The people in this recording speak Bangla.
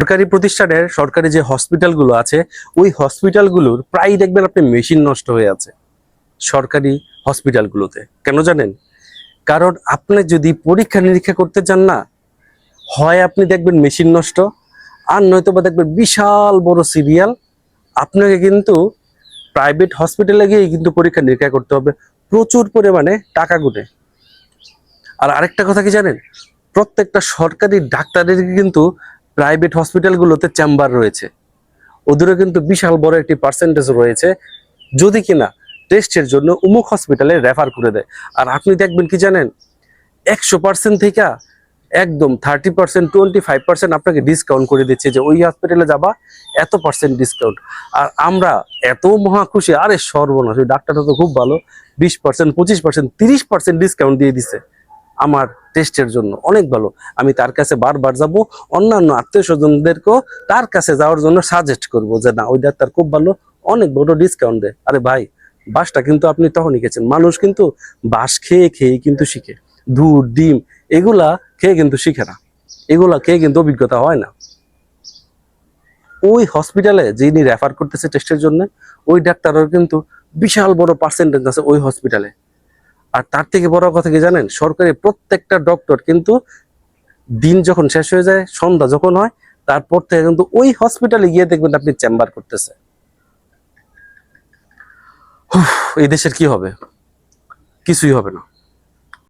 সরকারি প্রতিষ্ঠানের সরকারি যে হসপিটালগুলো আছে ওই হসপিটালগুলোর প্রায় দেখবেন আপনি মেশিন নষ্ট হয়ে আছে সরকারি হসপিটালগুলোতে। কেন জানেন? কারণ আপনি যদি পরীক্ষা নিরীক্ষা করতে চান না, হয় আপনি দেখবেন মেশিন নষ্ট, আর নয়তো বা দেখবেন বিশাল বড় সিরিয়াল। আপনাকে কিন্তু প্রাইভেট হসপিটালে গিয়ে কিন্তু পরীক্ষা নিরীক্ষা করতে হবে প্রচুর পরিমাণে টাকা গুনে। আর আরেকটা কথা কি জানেন? প্রত্যেকটা সরকারি ডাক্তারের কিন্তু প্রাইভেট হসপিটালগুলোতে চেম্বার রয়েছে, ওদেরও কিন্তু বিশাল বড় একটি পার্সেন্টেজ রয়েছে যদি কিনা টেস্টের জন্য অমুক হসপিটালে রেফার করে দেয়। আর আপনি দেখবেন কি জানেন, 100% থেকে একদম 30%, 25% আপনাকে ডিসকাউন্ট করে দিচ্ছে যে ওই হসপিটালে যাবা এত পার্সেন্ট ডিসকাউন্ট। আর আমরা এত মহা খুশি, আরে সর্বনাশ, ওই ডাক্তারটা তো খুব ভালো, 20%, 25%, 30% ডিসকাউন্ট দিয়ে দিছে আমার টেস্টের জন্য, অনেক ভালো। আমি তার কাছে বারবার যাব, অন্যান্য আত্মীয় স্বজনদেরকেও তার কাছে যাওয়ার জন্য সাজেস্ট করব যে না, ওই ডাক্তার খুব ভালো, অনেক বড় ডিসকাউন্ট দেয়। আরে ভাই, বাসটা কিন্তু আপনি তখনই খেয়েছেন। মানুষ কিন্তু বাস খেয়ে খেয়ে কিন্তু শিখে, দুধ ডিম এগুলা খেয়ে কিন্তু শিখে না, এগুলা খেয়ে কিন্তু অভিজ্ঞতা হয় না। ওই হসপিটালে যিনি রেফার করতেছে টেস্টের জন্য, ওই ডাক্তারের কিন্তু বিশাল বড় পার্সেন্টেজ আছে ওই হসপিটালে। আর তার থেকে বড় কথা কি জানেন, সরকারি প্রত্যেকটা ডক্টর কিন্তু দিন যখন শেষ হয়ে যায়, সন্ধ্যা যখন হয়, তারপর থেকে কিন্তু ওই হসপিটালে গিয়ে দেখবেন আপনি চেম্বার করতেছে। এই দেশের কি হবে? কিছুই হবে না।